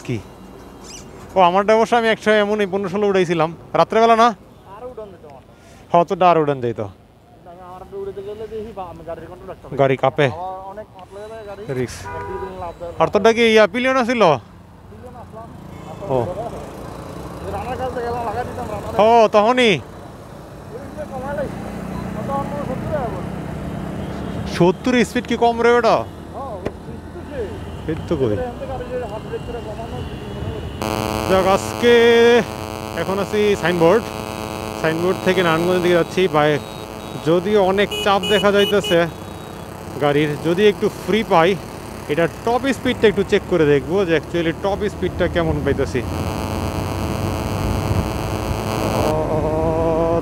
কি ও আমারটা অবশ্য আমি 100 এমনই 15-16 উড়াইছিলাম রাত্রেবেলা না হতটা আর উড়ান দিত গাড়ি কাঁপে রিক্স আর তোরটা কি পিলিয়ন ছিল ও ও তখনই 70 স্পিড কি কম রে ওটা যাক আজকে এখন আছি সাইনবোর্ড থেকে নারায়ণগঞ্জের দিকে যাচ্ছি বাইক যদিও অনেক চাপ দেখা যাইতেছে গাড়ির যদি একটু ফ্রি পাই এটা টপ স্পিডটা একটু চেক করে দেখবো যে অ্যাকচুয়ালি টপ স্পিডটা কেমন পাইতেছি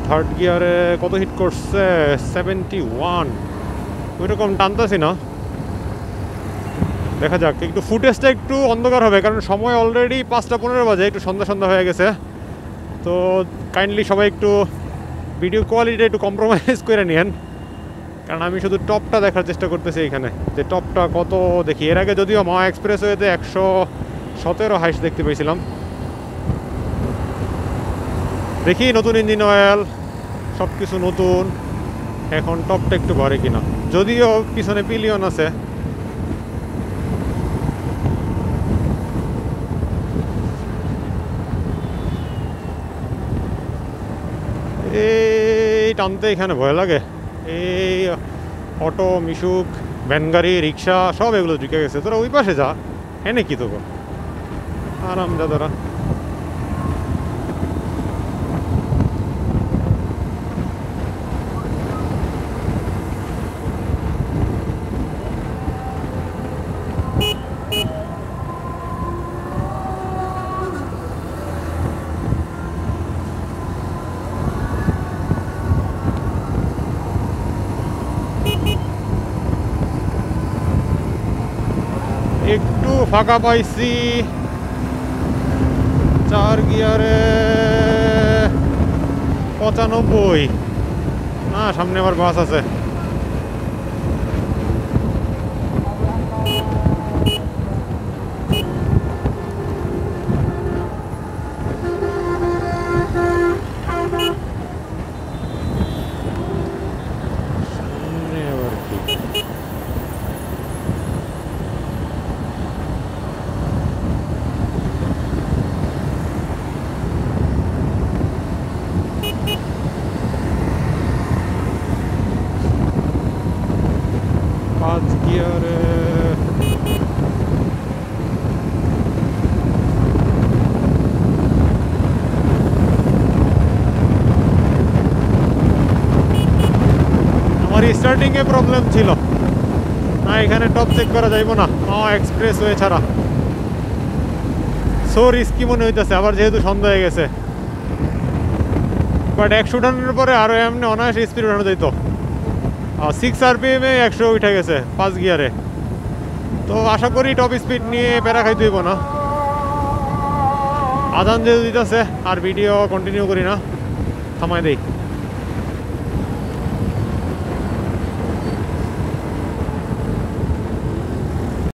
থার্ড গিয়ারে কত হিট করছে 71 ওইরকম টানতেছি না দেখা যাক একটু ফুটেজটা একটু অন্ধকার হবে কারণ সময় অলরেডি 5:15 বাজে একটু সন্ধ্যা হয়ে গেছে তো কাইন্ডলি সবাই একটু ভিডিও কোয়ালিটিটা একটু কম্প্রোমাইজ করে নিয়েন কারণ আমি শুধু টপটা দেখার চেষ্টা করতেছি এখানে যে টপটা কত দেখি এর আগে যদিও মহা এক্সপ্রেসওয়েতে 117 হাইস দেখতে পেয়েছিলাম দেখি নতুন ইঞ্জিন অয়েল সব কিছু নতুন এখন টপটা একটু বাড়ে কিনা যদিও পিছনে পিলিয়ন আছে এই টানতে এখানে ভয় লাগে এই অটো মিশুক ভ্যান গাড়ি রিক্সা সব এগুলো ঢুকে গেছে তোরা ওই পাশে যা এনে কি তোকে আরাম যা তোরা একটু ফাঁকা পাইছি 4 গিয়ারে 95 না সামনে আবার বাস আছে স্টার্টিং এ প্রবলেম ছিল না এখানে টপ চেক করা যাইব না এক্সপ্রেস ওয়ে ছাড়া সো রিস্কি মনে হইতেছে আবার যেহেতু সন্ধ্যা হয়ে গেছে বাট 100 উঠানোর পরে আরো এমনি অনায়াসে স্পিড উঠানো যেত 6 RPM এ 100 উঠে গেছে 5 গিয়ারে তো আশা করি টপ স্পিড নিয়ে প্যারা খাইতে হইব না আজান যেহেতু দিতেছে আর ভিডিও কন্টিনিউ করি না থামাই দেই